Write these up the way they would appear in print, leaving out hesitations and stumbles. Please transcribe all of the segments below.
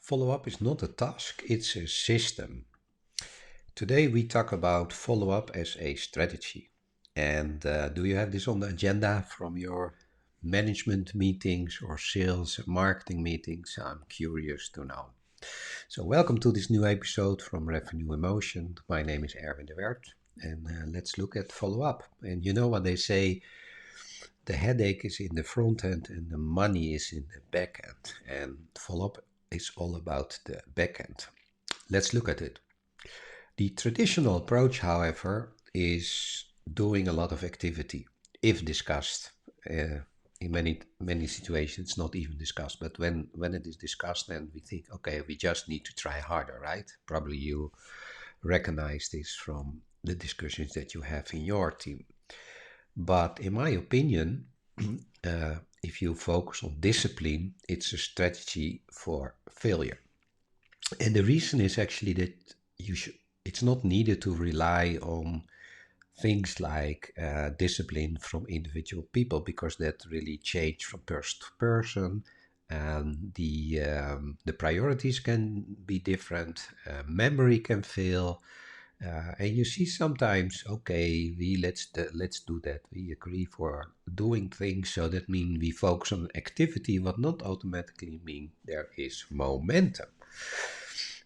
Follow-up is not a task, it's a system. Today we talk about follow-up as a strategy. And do you have this on the agenda from your management meetings or sales and marketing meetings? I'm curious to know. So welcome to this new episode from Revenue Emotion. My name is Erwin de Wert and let's look at follow-up. And you know what they say, the headache is in the front end and the money is in the back end. And follow-up is all about the back end. Let's look at it. The traditional approach, however, is doing a lot of activity, if discussed. In many situations, not even discussed. But when it is discussed, then we think, okay, we just need to try harder, right? Probably you recognize this from the discussions that you have in your team. But in my opinion, if you focus on discipline, it's a strategy for failure. And the reason is actually that you should. It's not needed to rely on things like discipline from individual people because that really change from person to person, and the priorities can be different. Memory can fail, and you see sometimes, okay, let's do that. We agree for doing things, so that means we focus on activity, what not automatically mean there is momentum.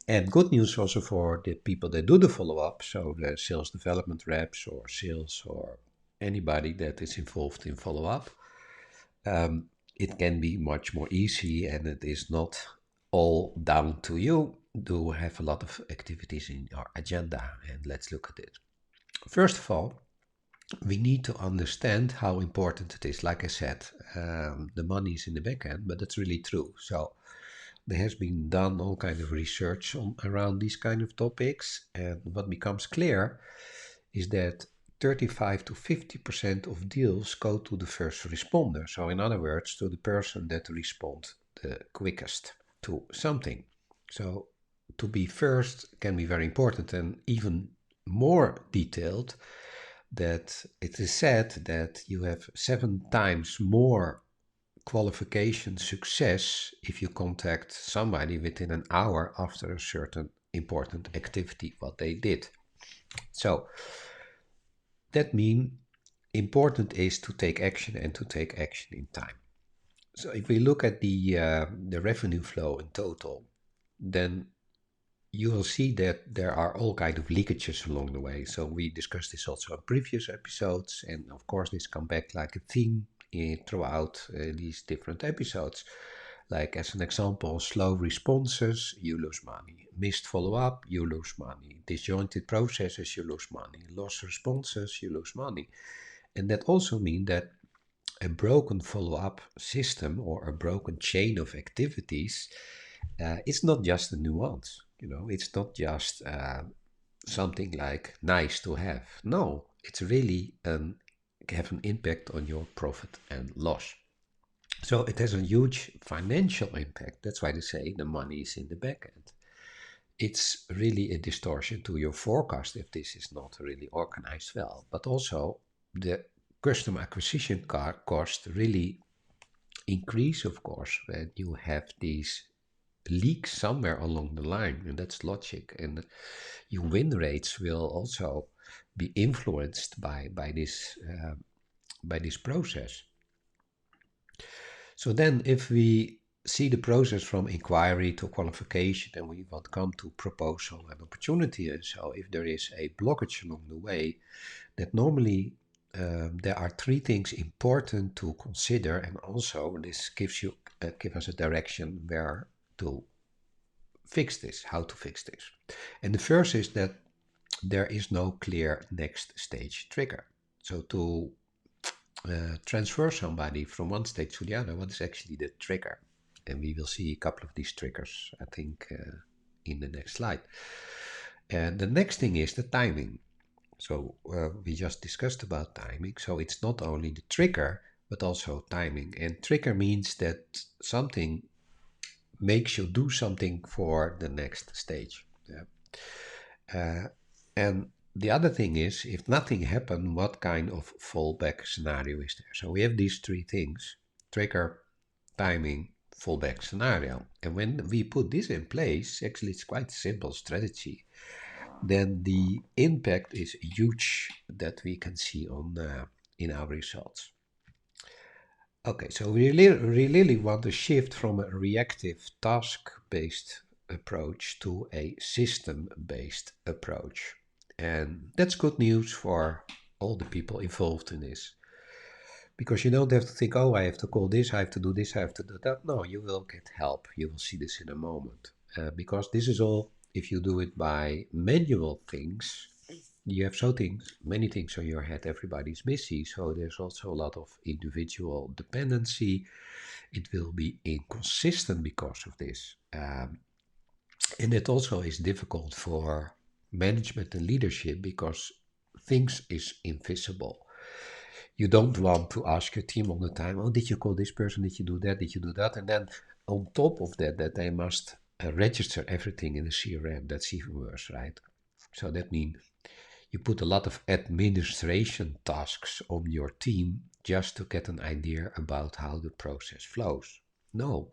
And good news also for the people that do the follow-up, so the sales development reps or sales or anybody that is involved in follow-up. It can be much more easy and it is not all down to you. Do have a lot of activities in your agenda, and let's look at it. First of all, we need to understand how important it is. Like I said, the money is in the back end, but that's really true. So there has been done all kind of research around these kind of topics, and what becomes clear is that 35 to 50% of deals go to the first responder. So in other words, to the person that responds the quickest to something. So to be first can be very important, and even more detailed, that it is said that you have 7 times more qualification success if you contact somebody within an hour after a certain important activity what they did. So that means important is to take action and to take action in time. So if we look at the revenue flow in total, then you will see that there are all kind of leakages along the way. So we discussed this also in previous episodes, and of course this come back like a theme throughout these different episodes. Like as an example, slow responses, you lose money. Missed follow-up, you lose money. Disjointed processes, you lose money. Lost responses, you lose money. And that also means that a broken follow-up system or a broken chain of activities, it's not just a nuance. It's not just something like nice to have. No, it's really have an impact on your profit and loss. So it has a huge financial impact. That's why they say the money is in the back end. It's really a distortion to your forecast if this is not really organized well. But also the customer acquisition cost really increase, of course, when you have these leaks somewhere along the line, and that's logic. And your win rates will also be influenced by this process. So then if we see the process from inquiry to qualification, and we want to come to proposal and opportunity, and so if there is a blockage along the way, that normally there are three things important to consider, and also this give us a direction where to fix this, how to fix this. And the first is that there is no clear next stage trigger. So to transfer somebody from one stage to the other, what is actually the trigger? And we will see a couple of these triggers, I think, in the next slide. And the next thing is the timing. So we just discussed about timing. So it's not only the trigger, but also timing. And trigger means that something makes you do something for the next stage. Yeah. And the other thing is, if nothing happened, what kind of fallback scenario is there? So we have these three things: trigger, timing, fallback scenario. And when we put this in place, actually it's quite a simple strategy, then the impact is huge that we can see on in our results. Okay, so we really want to shift from a reactive task-based approach to a system-based approach. And that's good news for all the people involved in this. Because you don't have to think, oh, I have to call this, I have to do this, I have to do that. No, you will get help. You will see this in a moment. Because this is all, if you do it by manual things, you have many things on your head, everybody's busy. So there's also a lot of individual dependency. It will be inconsistent because of this. And it also is difficult for management and leadership because things is invisible. You don't want to ask your team all the time, oh, did you call this person? Did you do that? Did you do that? And then on top of that, that they must register everything in the CRM. That's even worse, right? So that means you put a lot of administration tasks on your team just to get an idea about how the process flows. No,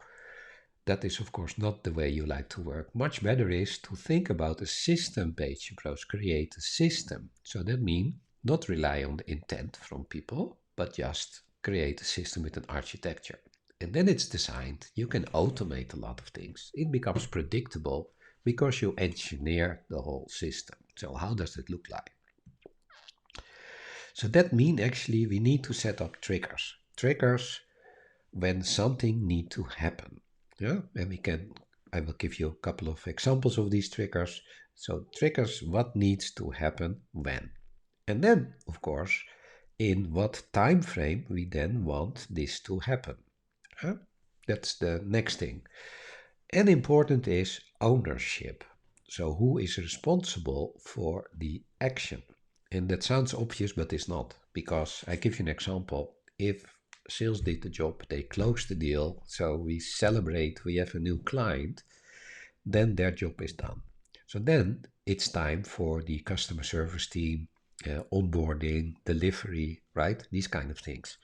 that is of course not the way you like to work. Much better is to think about a system-based approach, create a system. So that means not rely on the intent from people, but just create a system with an architecture. And then it's designed, you can automate a lot of things. It becomes predictable because you engineer the whole system. So how does it look like? So that means actually we need to set up triggers. Triggers when something need to happen. Yeah, and I will give you a couple of examples of these triggers. So triggers what needs to happen when. And then, of course, in what time frame we then want this to happen. Huh? That's the next thing. And important is ownership. So who is responsible for the action? And that sounds obvious, but it's not. Because I give you an example. If sales did the job, they closed the deal, so we celebrate, we have a new client, then their job is done. So then it's time for the customer service team, onboarding, delivery, right? These kind of things.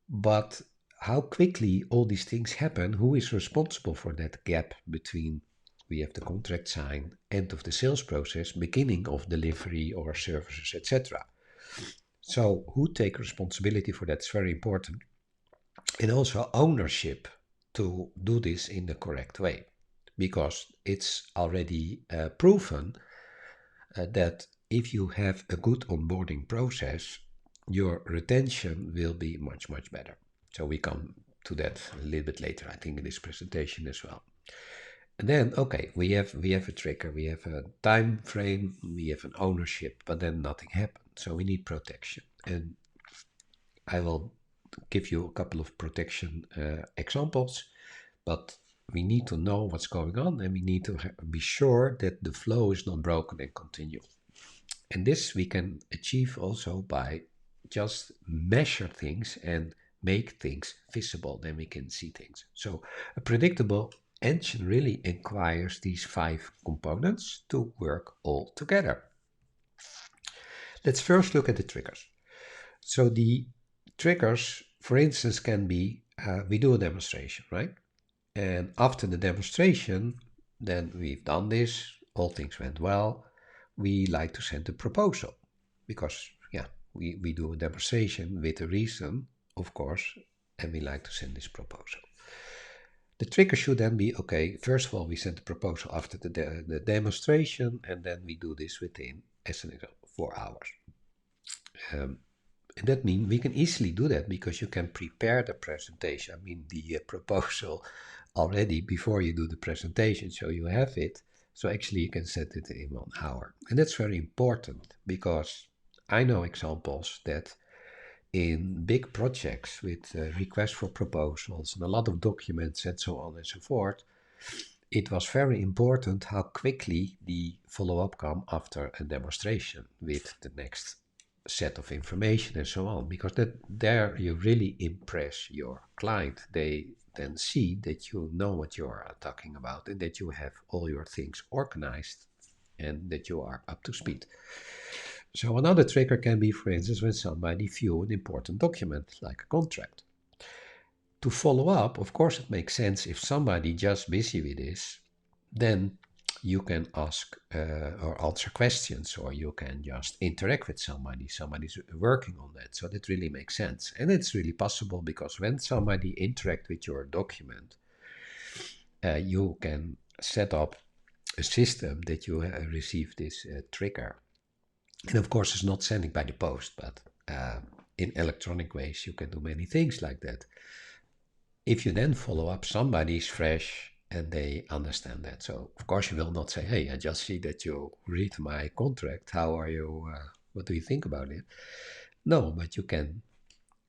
But how quickly all these things happen, who is responsible for that gap between we have the contract signed, end of the sales process, beginning of delivery or services, etc. So who take responsibility for that is very important. And also ownership to do this in the correct way. Because it's already proven that if you have a good onboarding process, your retention will be much, much better. So we come to that a little bit later, I think, in this presentation as well. And then, okay, we have a trigger, we have a time frame, we have an ownership, but then nothing happened. So we need protection. And I will give you a couple of protection examples, but we need to know what's going on and we need to be sure that the flow is not broken and continue. And this we can achieve also by just measure things and make things visible, then we can see things. So a predictable engine really requires these 5 components to work all together. Let's first look at the triggers. So the triggers, for instance, can be, we do a demonstration, right? And after the demonstration, then we've done this, all things went well, we like to send a proposal. Because, yeah, we do a demonstration with a reason, of course, and we like to send this proposal. The trigger should then be, okay, first of all, we send the proposal after the demonstration, and then we do this within, as an example, 4 hours. And that means we can easily do that because you can prepare the presentation, I mean the proposal already before you do the presentation, so you have it. So actually you can set it in 1 hour. And that's very important because I know examples that in big projects with requests for proposals and a lot of documents and so on and so forth, it was very important how quickly the follow-up come after a demonstration with the next set of information and so on, because that there you really impress your client. They then see that you know what you are talking about and that you have all your things organized and that you are up to speed. So another trigger can be, for instance, when somebody view an important document like a contract. to follow up, of course, it makes sense if somebody just busy with this, then you can ask or answer questions, or you can just interact with somebody. Somebody's working on that. So that really makes sense. And it's really possible because when somebody interact with your document, you can set up a system that you receive this trigger. And of course, it's not sending by the post, but in electronic ways, you can do many things like that. If you then follow up, somebody's fresh and they understand that. So, of course, you will not say, hey, I just see that you read my contract. How are you? What do you think about it? No, but you can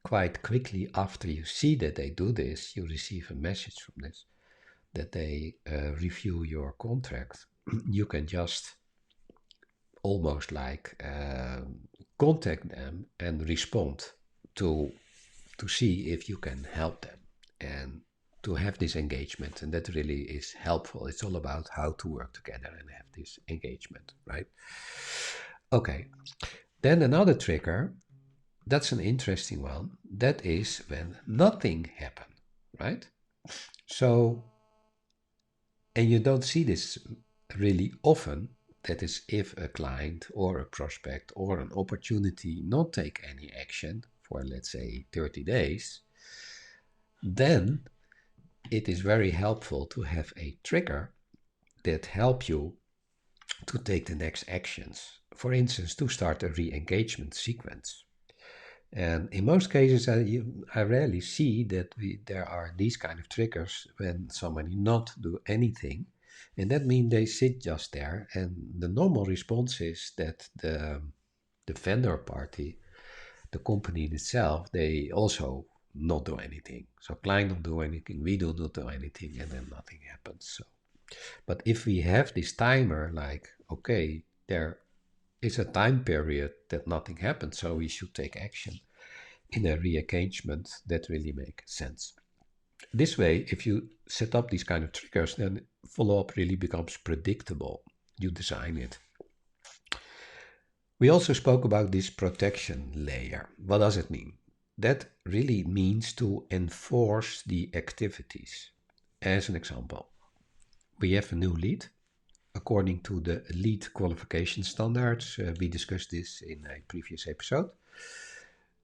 quite quickly, after you see that they do this, you receive a message from this, that they review your contract. You can just almost like contact them and respond to see if you can help them and to have this engagement. And that really is helpful. It's all about how to work together and have this engagement, right? Okay, then another trigger, that's an interesting one. That is when nothing happened, right? So, and you don't see this really often. That is if a client or a prospect or an opportunity not take any action for, let's say, 30 days, then it is very helpful to have a trigger that help you to take the next actions. For instance, to start a re-engagement sequence. And in most cases, I rarely see that there are these kind of triggers when somebody not do anything. And that means they sit just there. And the normal response is that the vendor party, the company itself, they also not do anything. So client don't do anything, we do not do anything, and then nothing happens. So, but if we have this timer, like, okay, there is a time period that nothing happens, so we should take action in a re-engagement, that really makes sense. This way, if you set up these kind of triggers, then follow-up really becomes predictable. You design it. We also spoke about this protection layer. What does it mean? That really means to enforce the activities. As an example, we have a new lead. According to the lead qualification standards, we discussed this in a previous episode.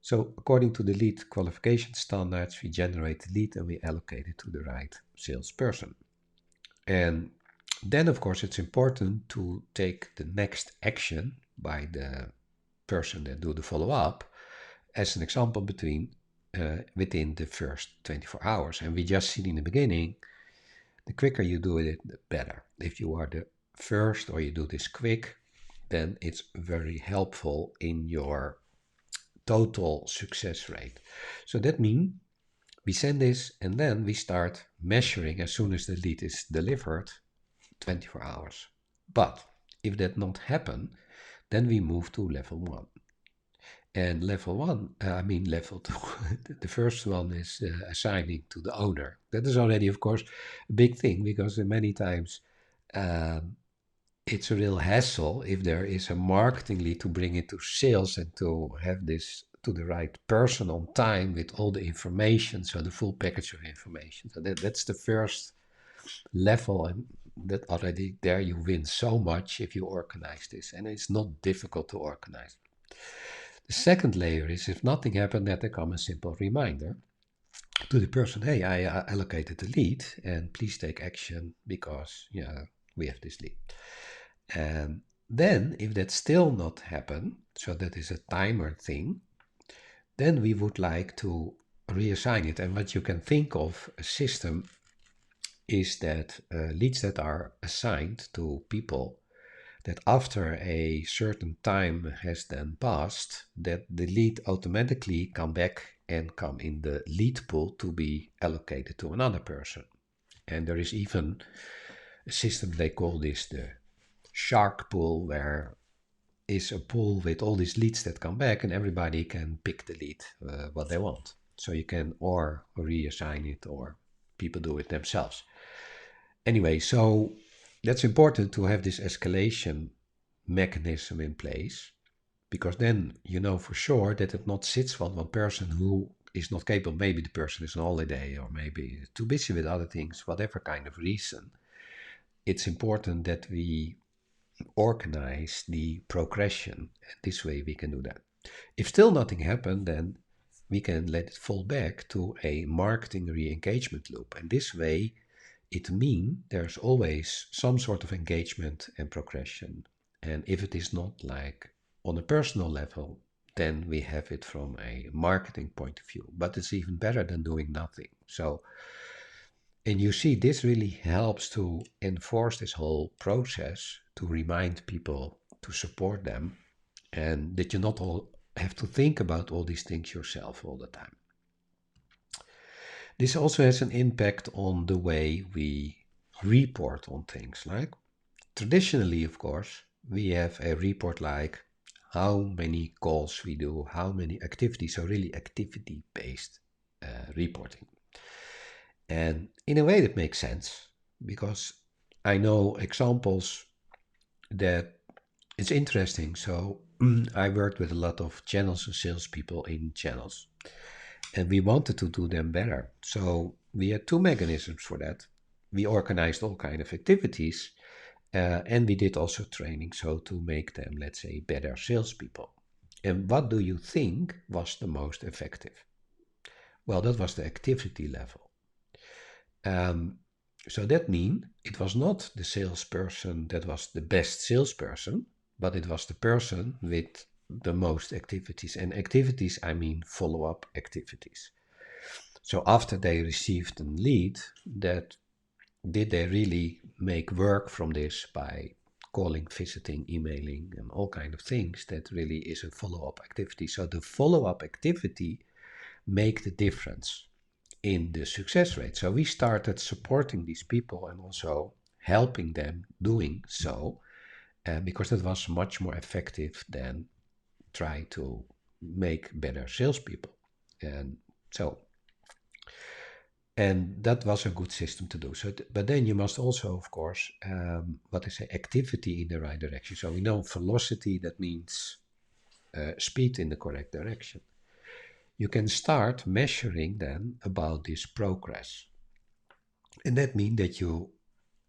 So according to the lead qualification standards, we generate the lead and we allocate it to the right salesperson. And then, of course, it's important to take the next action by the person that do the follow-up, as an example, within the first 24 hours. And we just seen in the beginning, the quicker you do it, the better. If you are the first or you do this quick, then it's very helpful in your total success rate. So that means we send this and then we start measuring as soon as the lead is delivered, 24 hours. But if that not happen, then we move to level 1. And level 2, the first one is assigning to the owner. That is already, of course, a big thing, because many times it's a real hassle if there is a marketing lead to bring it to sales and to have this to the right person on time with all the information, so the full package of information. So that's the first level, and that already there you win so much if you organize this, and it's not difficult to organize. The second layer is if nothing happened, that there come a simple reminder to the person, hey, I allocated the lead and please take action because we have this lead. And then if that still not happen, so that is a timer thing, then we would like to reassign it. And what you can think of a system is that leads that are assigned to people, that after a certain time has then passed, that the lead automatically come back and come in the lead pool to be allocated to another person. And there is even a system, they call this the shark pool, where is a pool with all these leads that come back and everybody can pick the lead what they want. So you can or reassign it or people do it themselves. Anyway, so that's important to have this escalation mechanism in place, because then you know for sure that it not sits on one person who is not capable. Maybe the person is on holiday or maybe too busy with other things, whatever kind of reason. It's important that we organize the progression. And this way we can do that. If still nothing happened, then we can let it fall back to a marketing re-engagement loop. And this way, it means there's always some sort of engagement and progression. And if it is not like on a personal level, then we have it from a marketing point of view. But it's even better than doing nothing. So, and you see, this really helps to enforce this whole process, to remind people, to support them, and that you not all have to think about all these things yourself all the time. This also has an impact on the way we report on things. Like traditionally, of course, we have a report like how many calls we do, how many activities, so really activity-based reporting. And in a way that makes sense because I know examples that it's interesting. So I worked with a lot of channels and salespeople in channels, and we wanted to do them better. So we had two mechanisms for that. We organized all kind of activities, and we did also training, so to make them, let's say, better salespeople. And what do you think was the most effective? Well, that was the activity level. So that means it was not the salesperson that was the best salesperson, but it was the person with the most activities. And activities, I mean follow-up activities. So after they received a lead, that did they really make work from this by calling, visiting, emailing, and all kind of things? That really is a follow-up activity. So the follow-up activity make the difference in the success rate. So we started supporting these people and also helping them doing so, because that was much more effective than try to make better salespeople. And so, and that was a good system to do. So, but then you must also, of course, what I say, activity in the right direction. So we know velocity, that means speed in the correct direction. You can start measuring then about this progress. And that means that you,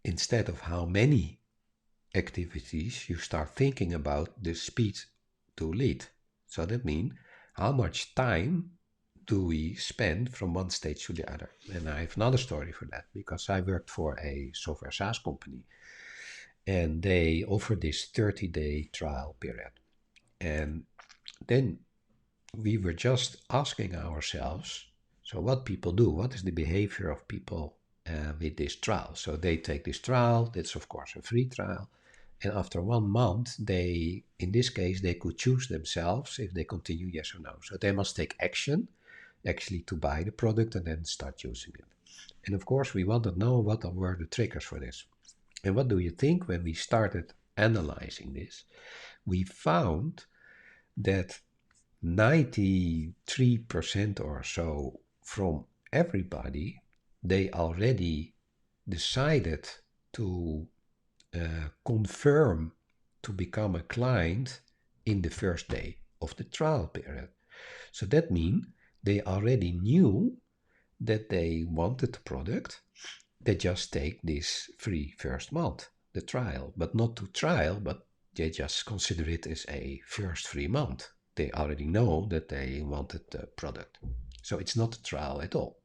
instead of how many activities, you start thinking about the speed to lead. So that means how much time do we spend from one stage to the other? And I have another story for that because I worked for a software SaaS company and they offered this 30-day trial period. And then we were just asking ourselves, so what people do, what is the behavior of people with this trial? So they take this trial, that's of course a free trial, and after 1 month, they, in this case, they could choose themselves if they continue yes or no. So they must take action, actually to buy the product and then start using it. And of course, we want to know what were the triggers for this. And what do you think when we started analyzing this? We found that 93% or so from everybody, they already decided to confirm to become a client in the first day of the trial period. So that means they already knew that they wanted the product. They just take this free first month, the trial, but not to trial, but they just consider it as a first free month. They already know that they wanted the product. So it's not a trial at all.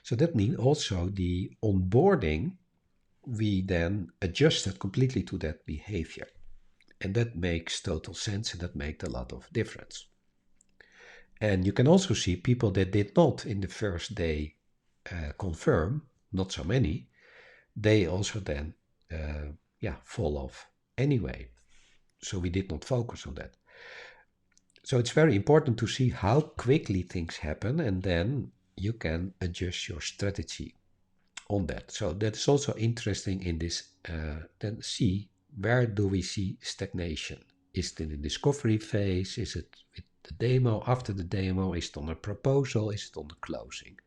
So that means also the onboarding, we then adjusted completely to that behavior. And that makes total sense and that makes a lot of difference. And you can also see people that did not in the first day confirm, not so many, they also then fall off anyway. So we did not focus on that. So it's very important to see how quickly things happen and then you can adjust your strategy on that. So that's also interesting in this, then see where do we see stagnation? Is it in the discovery phase? Is it with the demo, after the demo? Is it on a proposal? Is it on the closing?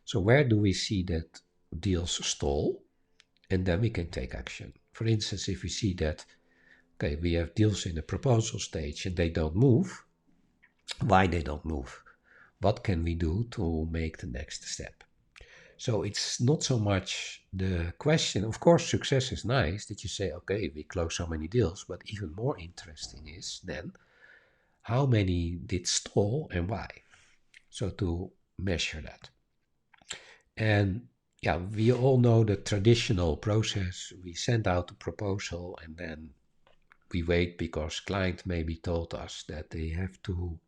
So where do we see that deals stall? And then we can take action. For instance, if we see that, okay, we have deals in the proposal stage and they don't move, why they don't move? what can we do to make the next step? So it's not so much the question. Of course, success is nice that you say, okay, we close so many deals, but even more interesting is then how many did stall and why. So to measure that. And yeah, we all know the traditional process. We send out a proposal and then we wait because client maybe told us that they have to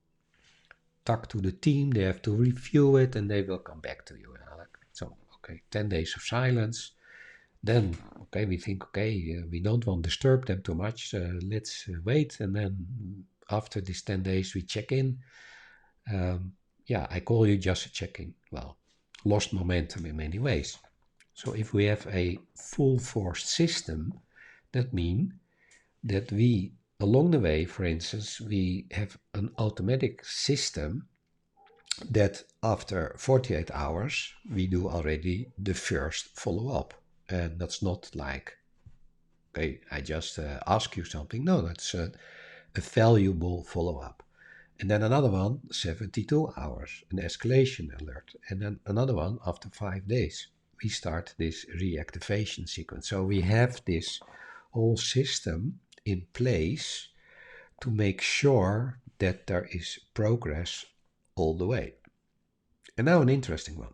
talk to the team, they have to review it, and they will come back to you. So, okay, 10 days of silence. Then, okay, we think, okay, we don't want to disturb them too much. Let's wait. And then after these 10 days, we check in. Yeah, I call you just a check-in. Well, lost momentum in many ways. So if we have a full forced system, that means that we, along the way, for instance, we have an automatic system that after 48 hours, we do already the first follow-up. And that's not like, okay, I just ask you something. No, that's a valuable follow-up. And then another one, 72 hours, an escalation alert. And then another one after 5 days. We start this reactivation sequence. So we have this whole system in place to make sure that there is progress all the way. And now an interesting one,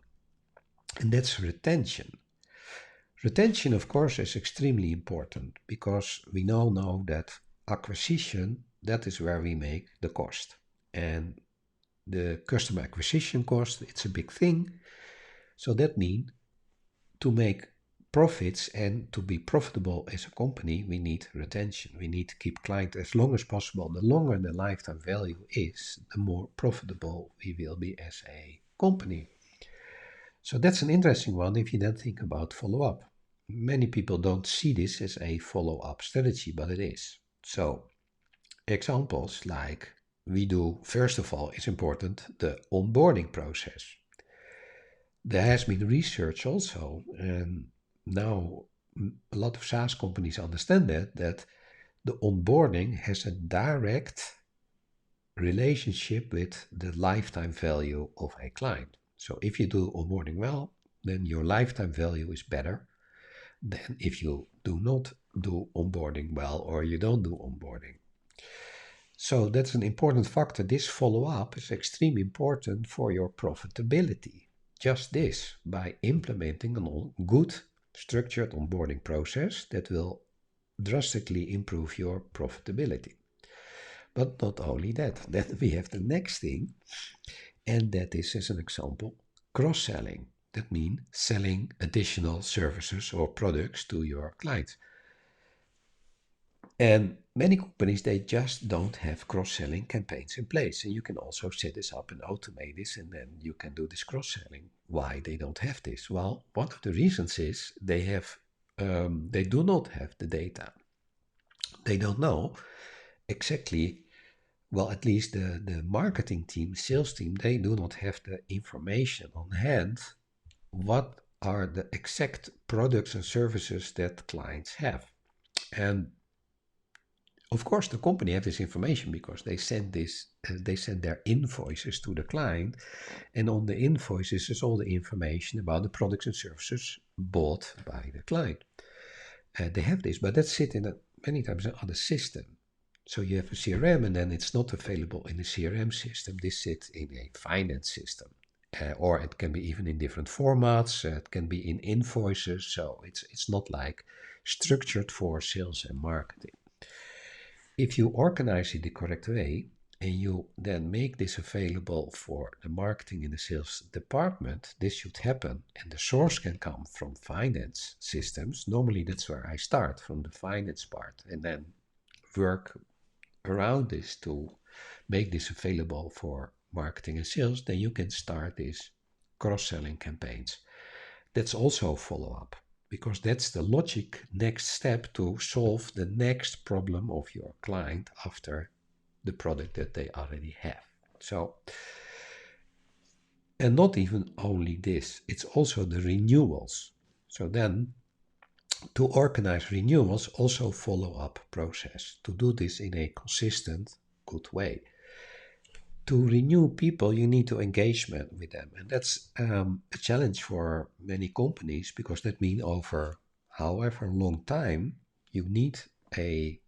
and that's retention. Retention, of course, is extremely important because we now know that acquisition, that is where we make the cost. And the customer acquisition cost, it's a big thing. So that means to make profits and to be profitable as a company, we need retention. We need to keep client as long as possible. The longer the lifetime value is, the more profitable we will be as a company. So that's an interesting one if you then think about follow-up. Many people don't see this as a follow-up strategy, but it is. So examples like we do, first of all, it's important, the onboarding process. There has been research also, and now a lot of SaaS companies understand that the onboarding has a direct relationship with the lifetime value of a client. So if you do onboarding well, then your lifetime value is better than if you do not do onboarding well or you don't do onboarding. So that's an important factor. This follow-up is extremely important for your profitability. Just this, by implementing a good structured onboarding process that will drastically improve your profitability. But not only that, then we have the next thing, and that is, as an example, cross-selling. That means selling additional services or products to your clients. And many companies, they just don't have cross-selling campaigns in place. And you can also set this up and automate this, and then you can do this cross-selling. Why they don't have this? Well, one of the reasons is they do not have the data. They don't know exactly, well, at least the marketing team, sales team, they do not have the information on hand. What are the exact products and services that clients have? And of course, the company have this information because they send their invoices to the client, and on the invoices is all the information about the products and services bought by the client. They have this, but that's sit in many times in other system. So you have a CRM, and then it's not available in the CRM system. This sits in a finance system, or it can be even in different formats. It can be in invoices. So it's not like structured for sales and marketing. If you organize it the correct way and you then make this available for the marketing and the sales department, this should happen. And the source can come from finance systems. Normally, that's where I start, from the finance part, and then work around this to make this available for marketing and sales. Then you can start these cross-selling campaigns. That's also follow-up, because that's the logic next step to solve the next problem of your client after the product that they already have. So, and not even only this, it's also the renewals. So then to organize renewals, also follow-up process, to do this in a consistent, good way. To renew people, you need to engagement with them, and that's a challenge for many companies because that means over however long time you need a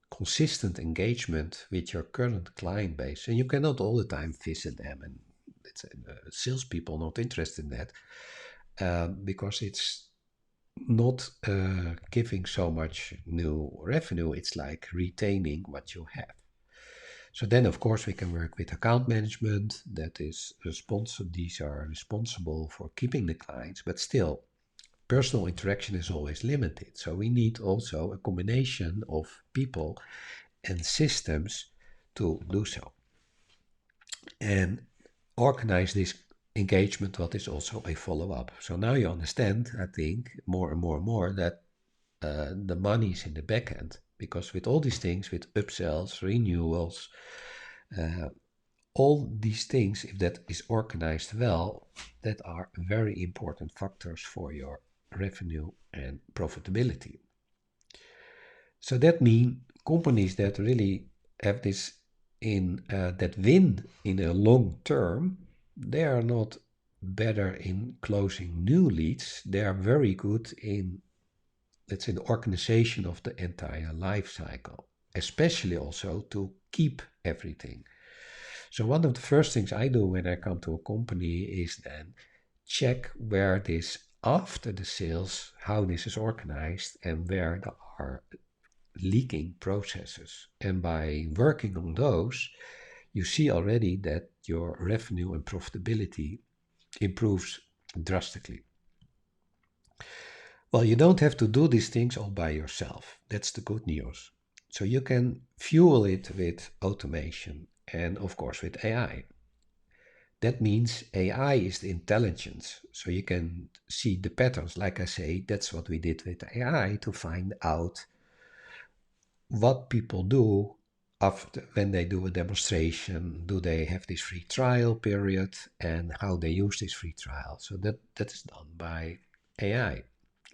consistent engagement with your current client base, and you cannot all the time visit them. And it's salespeople not interested in that because it's not giving so much new revenue. It's like retaining what you have. So then, of course, we can work with account management that is responsible. These are responsible for keeping the clients, but still, personal interaction is always limited. So we need also a combination of people and systems to do so. And organize this engagement, what is also a follow-up. So now you understand, I think, more and more and more that the money is in the back end. Because with all these things, with upsells, renewals, uh, all these things, if that is organized well, that are very important factors for your revenue and profitability. So that means companies that really have this that win in a long term, they are not better in closing new leads. They are very good in, let's say, the organization of the entire life cycle, especially also to keep everything. So one of the first things I do when I come to a company is then check where this after the sales, how this is organized and where there are leaking processes. And by working on those, you see already that your revenue and profitability improves drastically. Well, you don't have to do these things all by yourself. That's the good news. So you can fuel it with automation and, of course, with AI. That means AI is the intelligence. So you can see the patterns. Like I say, that's what we did with AI to find out what people do after when they do a demonstration. Do they have this free trial period and how they use this free trial? So that is done by AI.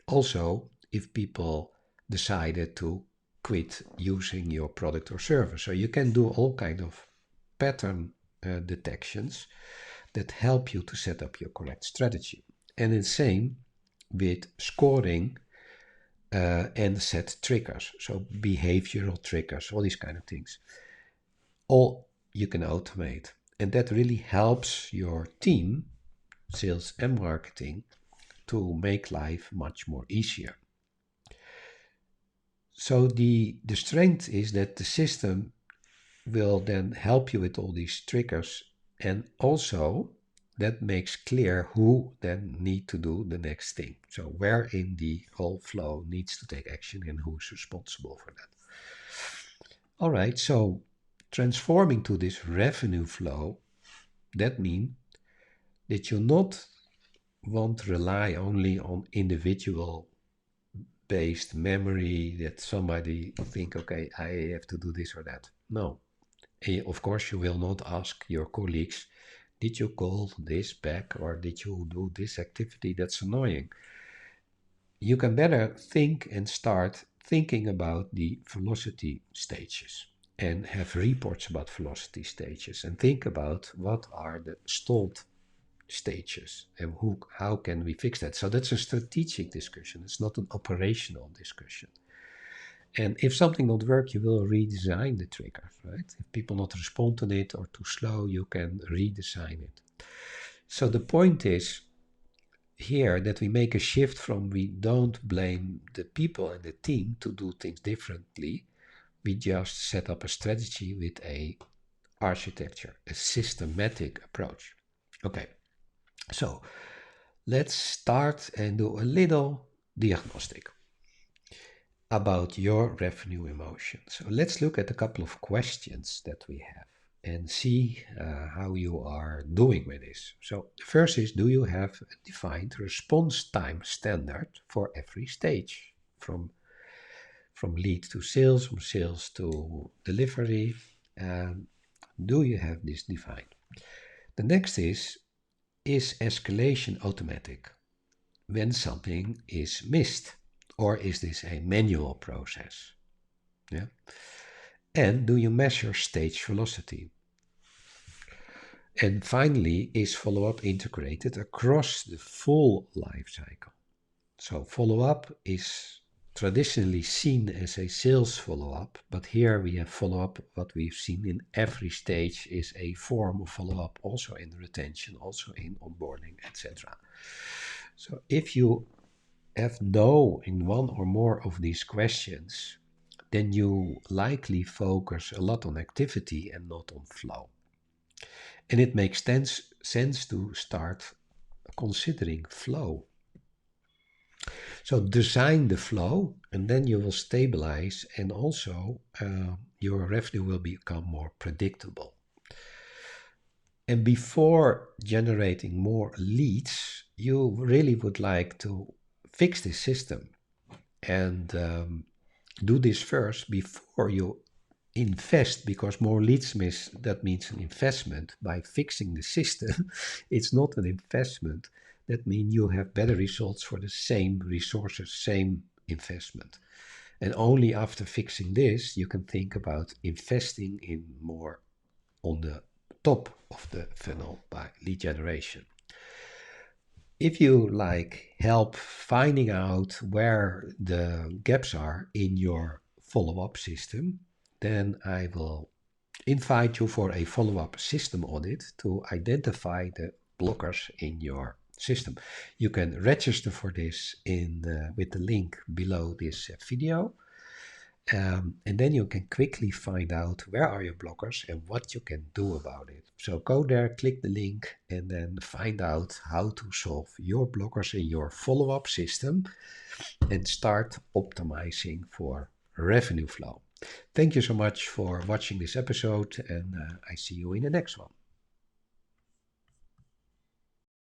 Also, if people decided to quit using your product or service, so you can do all kind of pattern detections that help you to set up your correct strategy. And the same with scoring and set triggers, so behavioral triggers, all these kind of things. All you can automate, and that really helps your team, sales and marketing, to make life much more easier. So the strength is that the system will then help you with all these triggers, and also that makes clear who then need to do the next thing. So where in the whole flow needs to take action and who's responsible for that. All right, so transforming to this revenue flow, that means that you not want to rely only on individual based memory that somebody think, okay, I have to do this or that. No. And of course, you will not ask your colleagues, did you call this back or did you do this activity? That's annoying. You can better think and start thinking about the velocity stages and have reports about velocity stages and think about what are the stalled stages and how can we fix that. So that's a strategic discussion. It's not an operational discussion. And if something not work, you will redesign the trigger, right? If people not respond to it or too slow, you can redesign it. So the point is here that we make a shift from we don't blame the people and the team to do things differently. We just set up a strategy with a architecture, a systematic approach. Okay, so let's start and do a little diagnostic about your revenue emotion. So let's look at a couple of questions that we have and see how you are doing with this. So the first is, do you have a defined response time standard for every stage from lead to sales, from sales to delivery? Do you have this defined? The next is escalation automatic when something is missed? Or is this a manual process? Yeah. And do you measure stage velocity? And finally, is follow-up integrated across the full life cycle? So follow-up is traditionally seen as a sales follow-up, but here we have follow-up, what we've seen in every stage is a form of follow-up, also in retention, also in onboarding, etc. So if you have no in one or more of these questions, then you likely focus a lot on activity and not on flow. And it makes sense to start considering flow. So design the flow, and then you will stabilize, and also your revenue will become more predictable. And before generating more leads, you really would like to fix this system and do this first before you invest, because more leads that means an investment. By fixing the system, it's not an investment. That means you have better results for the same resources, same investment. And only after fixing this, you can think about investing in more on the top of the funnel by lead generation. If you like help finding out where the gaps are in your follow-up system, then I will invite you for a follow-up system audit to identify the blockers in your system. You can register for this with the link below this video. And then you can quickly find out where are your blockers and what you can do about it. So go there, click the link, and then find out how to solve your blockers in your follow-up system and start optimizing for revenue flow. Thank you so much for watching this episode, and I see you in the next one.